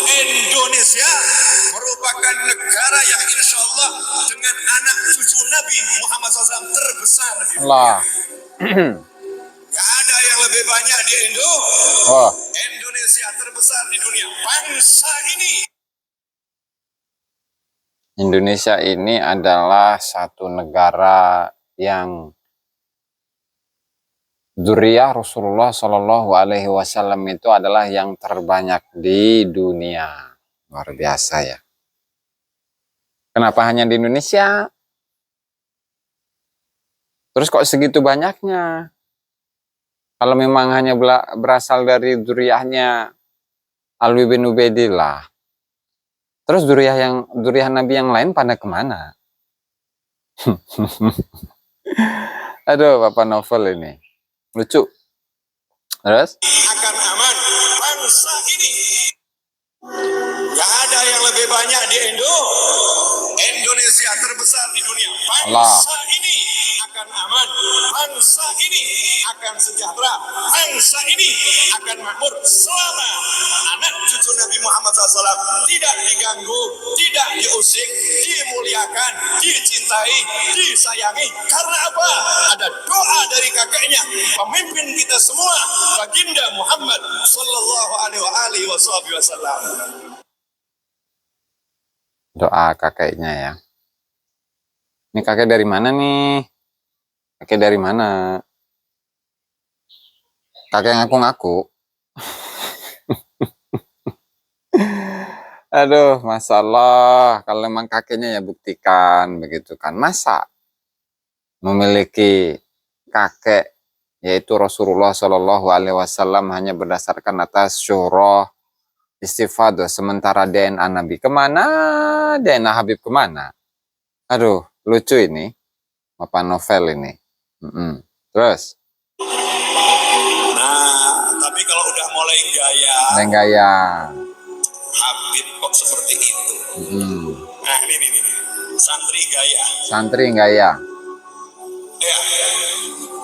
Indonesia merupakan negara yang insya Allah dengan anak cucu Nabi Muhammad SAW terbesar di dunia. Gak ada yang lebih banyak di Indonesia terbesar di dunia. Bangsa ini, Indonesia ini adalah satu negara yang dzurriyyah Rasulullah Shallallahu Alaihi Wasallam itu adalah yang terbanyak di dunia. Luar biasa ya. Kenapa hanya di Indonesia? Terus kok segitu banyaknya? Kalau memang hanya berasal dari dzurriyyahnya Alwi bin Ubaidillah, terus dzurriyyah Nabi yang lain pada kemana? Aduh, Bapak Novel ini lucu. Terus? akan aman. Bangsa ini gak ada yang lebih banyak di Indonesia terbesar di dunia. Bangsa ini akan aman. Bangsa ini akan sejahtera. Bangsa ini akan makmur selama anak cucu Nabi Muhammad SAW tidak diganggu, tidak diusik, dimuliakan, dicintai, disayangi. Karena apa? Ada doa dari kakeknya, pemimpin kita semua, baginda Muhammad Sallallahu Alaihi Wasallam. Doa kakeknya ya. Ini kakek dari mana nih? Kakek dari mana? Kakek ngaku-ngaku. Aduh, masalah. Kalau memang kakeknya ya buktikan begitu kan. Masa memiliki kakek yaitu Rasulullah Shallallahu Alaihi Wasallam hanya berdasarkan atas syuroh istifadah, sementara DNA Nabi kemana? DNA Habib kemana? Aduh, lucu ini. Bapak Novel ini. Terus? Nah, tapi kalau udah mulai gaya. Habib kok seperti itu. Nah, ini. Santri gaya. Ya,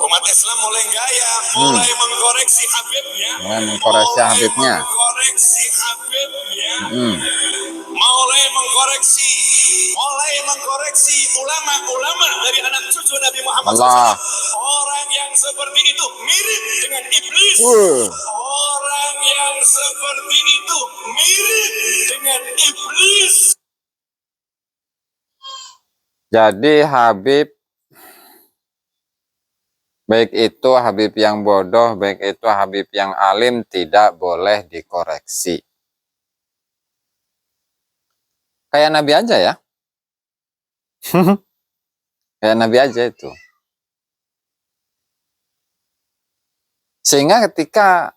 umat Islam mulai gaya, mulai mengkoreksi Habibnya. Mulai mengkoreksi ulama-ulama dari anak cucu Nabi Muhammad SAW. Orang yang seperti itu mirip dengan iblis. Orang yang seperti itu mirip dengan iblis. Jadi Habib, baik itu Habib yang bodoh, baik itu Habib yang alim, tidak boleh dikoreksi. Kayak Nabi aja ya. Kayak Nabi aja itu. Sehingga ketika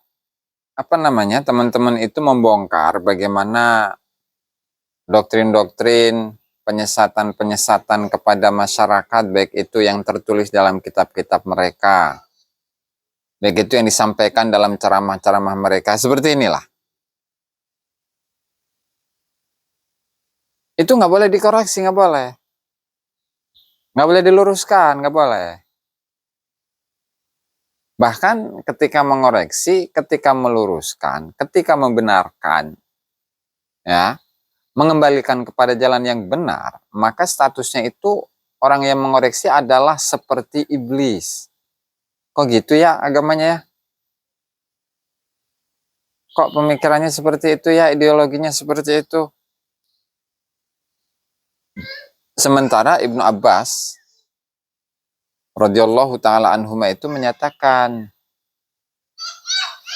teman-teman itu membongkar bagaimana doktrin-doktrin penyesatan kepada masyarakat, baik itu yang tertulis dalam kitab-kitab mereka, baik itu yang disampaikan dalam ceramah-ceramah mereka, seperti inilah. Itu nggak boleh dikoreksi, nggak boleh. Nggak boleh diluruskan, nggak boleh. Bahkan ketika mengoreksi, ketika meluruskan, ketika membenarkan, ya, mengembalikan kepada jalan yang benar, maka statusnya itu orang yang mengoreksi adalah seperti iblis. Kok gitu ya agamanya ya? Kok pemikirannya seperti itu ya, ideologinya seperti itu? Sementara Ibnu Abbas radhiyallahu taala anhuma itu menyatakan,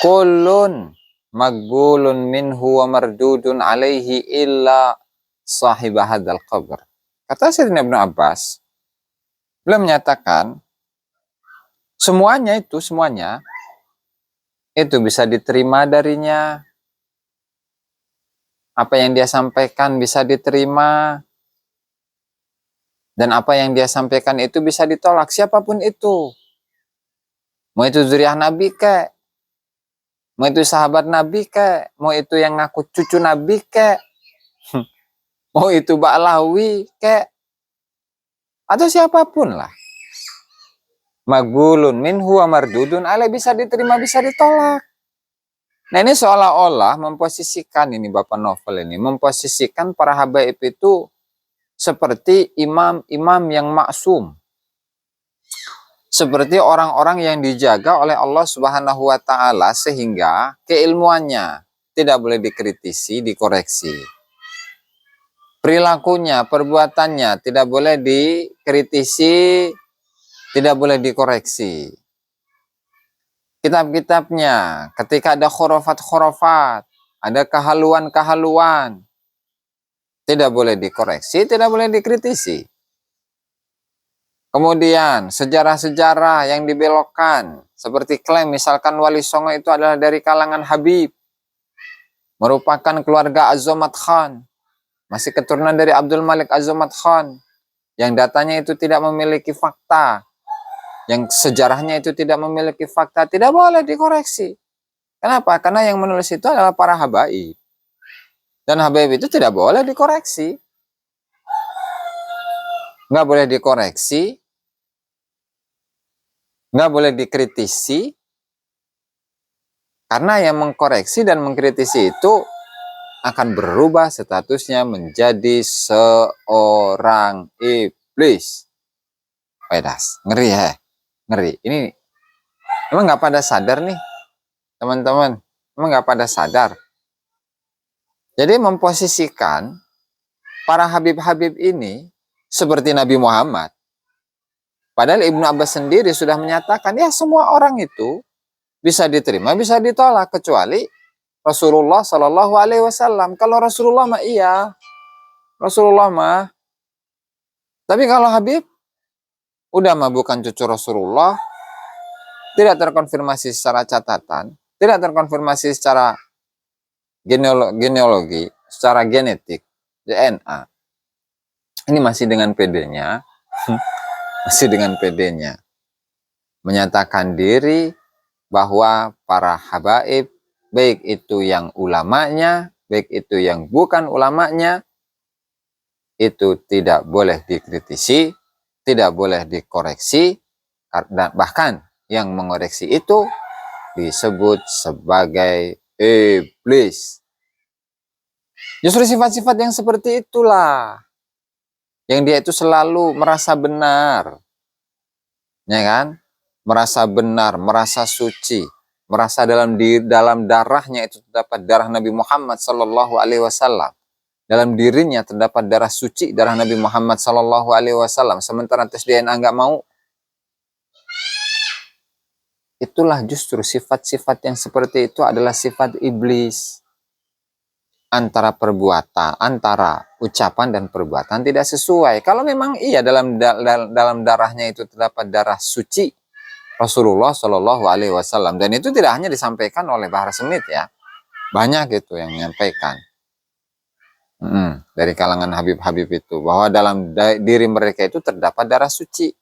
kullun magbulun minhu wa mardudun alaihi illa sahib hadzal qabr. Kata Sayyidina Ibnu Abbas, beliau menyatakan semuanya itu bisa diterima darinya. Apa yang dia sampaikan bisa diterima, dan apa yang dia sampaikan itu bisa ditolak siapapun itu. Mau itu dzurriyyah Nabi kek, mau itu sahabat Nabi kek, mau itu yang ngaku cucu Nabi kek, mau itu Ba'lawi kek, atau siapapun lah. Magbulun minhu wa mardudun alaih, bisa diterima, bisa ditolak. Nah ini seolah-olah memposisikan ini Bapak Novel ini, memposisikan para habaib itu seperti imam-imam yang maksum. Seperti orang-orang yang dijaga oleh Allah Subhanahu wa Ta'ala, sehingga keilmuannya tidak boleh dikritisi, dikoreksi. Perilakunya, perbuatannya tidak boleh dikritisi, tidak boleh dikoreksi. Kitab-kitabnya, ketika ada khurafat-khurafat, ada kehaluan-kehaluan, tidak boleh dikoreksi, tidak boleh dikritisi. Kemudian sejarah-sejarah yang dibelokkan, seperti klaim misalkan Wali Songo itu adalah dari kalangan Habib, merupakan keluarga Azomat Khan, masih keturunan dari Abdul Malik Azomat Khan, yang datanya itu tidak memiliki fakta, yang sejarahnya itu tidak memiliki fakta, tidak boleh dikoreksi. Kenapa? Karena yang menulis itu adalah para habaib. Dan habaib itu tidak boleh dikoreksi. Nggak boleh dikoreksi, nggak boleh dikritisi, karena yang mengkoreksi dan mengkritisi itu akan berubah statusnya menjadi seorang iblis. Pedas, ngeri ya, ngeri. Ini emang nggak pada sadar nih, teman-teman. Emang nggak pada sadar. Jadi memposisikan para habib-habib ini seperti Nabi Muhammad. Padahal Ibnu Abbas sendiri sudah menyatakan, ya semua orang itu bisa diterima, bisa ditolak, kecuali Rasulullah Shallallahu Alaihi Wasallam. Kalau Rasulullah mah iya, Rasulullah mah. Tapi kalau Habib, udah mah bukan cucu Rasulullah, tidak terkonfirmasi secara catatan, tidak terkonfirmasi secara genealogi, secara genetik, DNA. Ini masih dengan PD-nya, masih dengan PD-nya, menyatakan diri bahwa para habaib, baik itu yang ulamanya, baik itu yang bukan ulamanya, itu tidak boleh dikritisi, tidak boleh dikoreksi, dan bahkan yang mengoreksi itu disebut sebagai iblis. Justru sifat-sifat yang seperti itulah yang dia itu selalu merasa benar, ya kan? Merasa benar, merasa suci, merasa dalam darahnya itu terdapat darah Nabi Muhammad Sallallahu Alaihi Wasallam. Dalam dirinya terdapat darah suci, darah Nabi Muhammad Sallallahu Alaihi Wasallam. Sementara tes DNA nggak mau. Itulah justru sifat-sifat yang seperti itu adalah sifat iblis. Antara perbuatan, antara ucapan dan perbuatan tidak sesuai. Kalau memang iya dalam darahnya itu terdapat darah suci Rasulullah Shallallahu Alaihi Wasallam, dan itu tidak hanya disampaikan oleh Bahar Smith ya, banyak itu yang menyampaikan dari kalangan Habib-Habib itu, bahwa dalam diri mereka itu terdapat darah suci.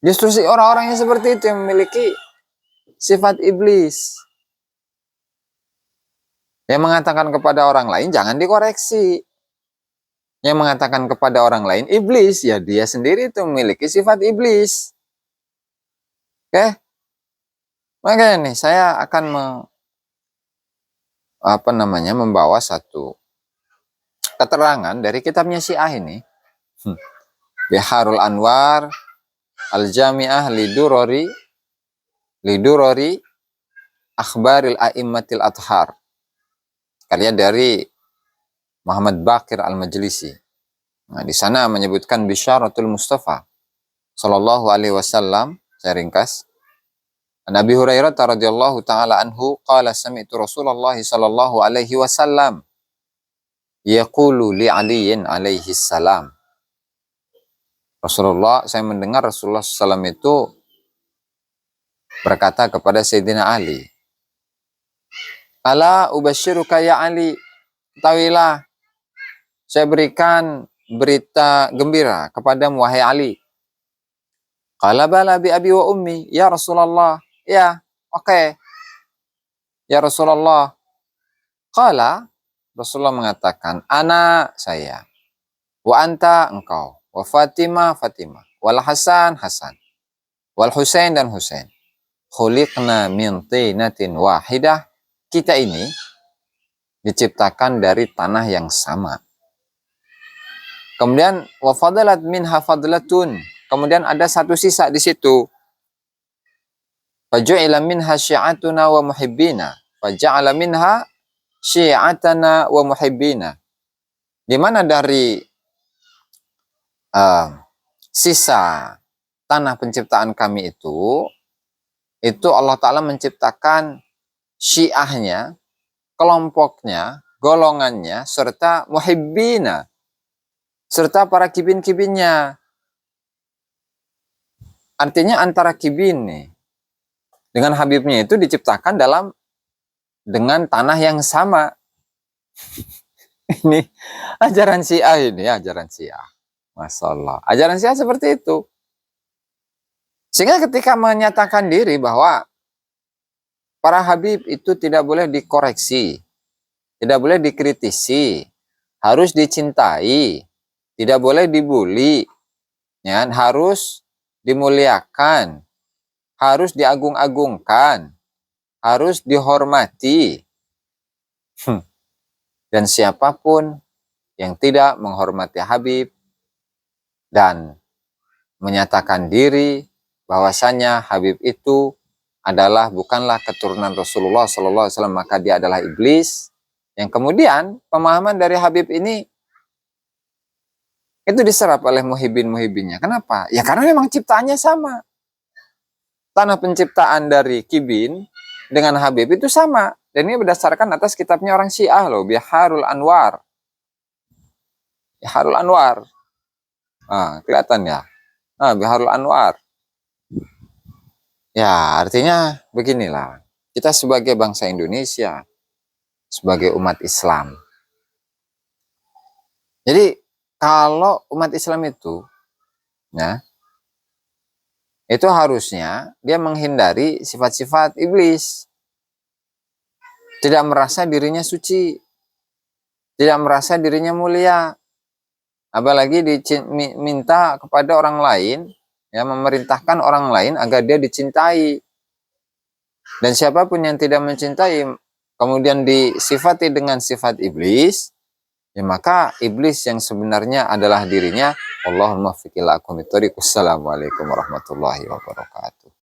Justru si orang-orang yang seperti itu yang memiliki sifat iblis, yang mengatakan kepada orang lain jangan dikoreksi, yang mengatakan kepada orang lain iblis, ya dia sendiri itu memiliki sifat iblis. Oke, makanya nih saya akan membawa satu keterangan dari kitabnya Syiah ini, Biharul Anwar Al-Jami'ah Lidurori Akhbaril A'immatil Athhar, karya dari Muhammad Baqir Al-Majlisi. Nah, di sana menyebutkan Bisyaratul Mustafa Sallallahu Alaihi Wasallam, saya ringkas. Nabi Hurairah radhiyallahu taala anhu qala sami'tu Rasulullah sallallahu alaihi wasallam yaqulu li Aliin alaihi salam. Saya mendengar Rasulullah SAW itu berkata kepada Sayyidina Ali, Ala ubasyiruka ya Ali, tawilah, saya berikan berita gembira kepadamu wahai Ali. Qala bala bi abi wa ummi, ya Rasulullah. Ya, oke. Ya Rasulullah. Qala, Rasulullah mengatakan, ana saya, wa anta engkau, wa Fatimah Fatimah, wal Hasan Hasan, wal Husain dan Husain. khuliqna min tinatin wahidah. Kita ini diciptakan dari tanah yang sama. Kemudian wa fadalat minha fadlatun. Kemudian ada satu sisa di situ. Faju'ila minha syi'atuna wa muhibbina. Faja'ala minha syi'atana wa muhibbina. Di mana dari sisa tanah penciptaan kami itu Allah Ta'ala menciptakan syiahnya, kelompoknya, golongannya, serta muhibbina, serta para kibin-kibinnya. Artinya antara kibin nih dengan Habibnya itu diciptakan dengan tanah yang sama. Ini ajaran Syiah ini, ajaran Syiah. Masya Allah. Ajaran Syiah seperti itu. Sehingga ketika menyatakan diri bahwa para Habib itu tidak boleh dikoreksi, tidak boleh dikritisi, harus dicintai, tidak boleh dibully, ya, harus dimuliakan, harus diagung-agungkan, harus dihormati. Dan siapapun yang tidak menghormati Habib dan menyatakan diri bahwasanya Habib itu bukanlah keturunan Rasulullah SAW, maka dia adalah iblis. Yang kemudian pemahaman dari Habib ini itu diserap oleh muhibbin-muhibbinnya. Kenapa? Ya karena memang ciptaannya sama. Tanah penciptaan dari Kibin dengan Habib itu sama. Dan ini berdasarkan atas kitabnya orang Syiah loh, Biharul Anwar. Biharul Anwar. Kelihatan ya. Biharul Anwar. Ya, artinya beginilah. Kita sebagai bangsa Indonesia, sebagai umat Islam. Jadi, kalau umat Islam itu, ya, itu harusnya dia menghindari sifat-sifat iblis. Tidak merasa dirinya suci. Tidak merasa dirinya mulia. Apalagi diminta kepada orang lain, ya, memerintahkan orang lain agar dia dicintai. Dan siapapun yang tidak mencintai, kemudian disifati dengan sifat iblis, ya maka iblis yang sebenarnya adalah dirinya. Allahumma fiqil akum. Assalamualaikum warahmatullahi wabarakatuh.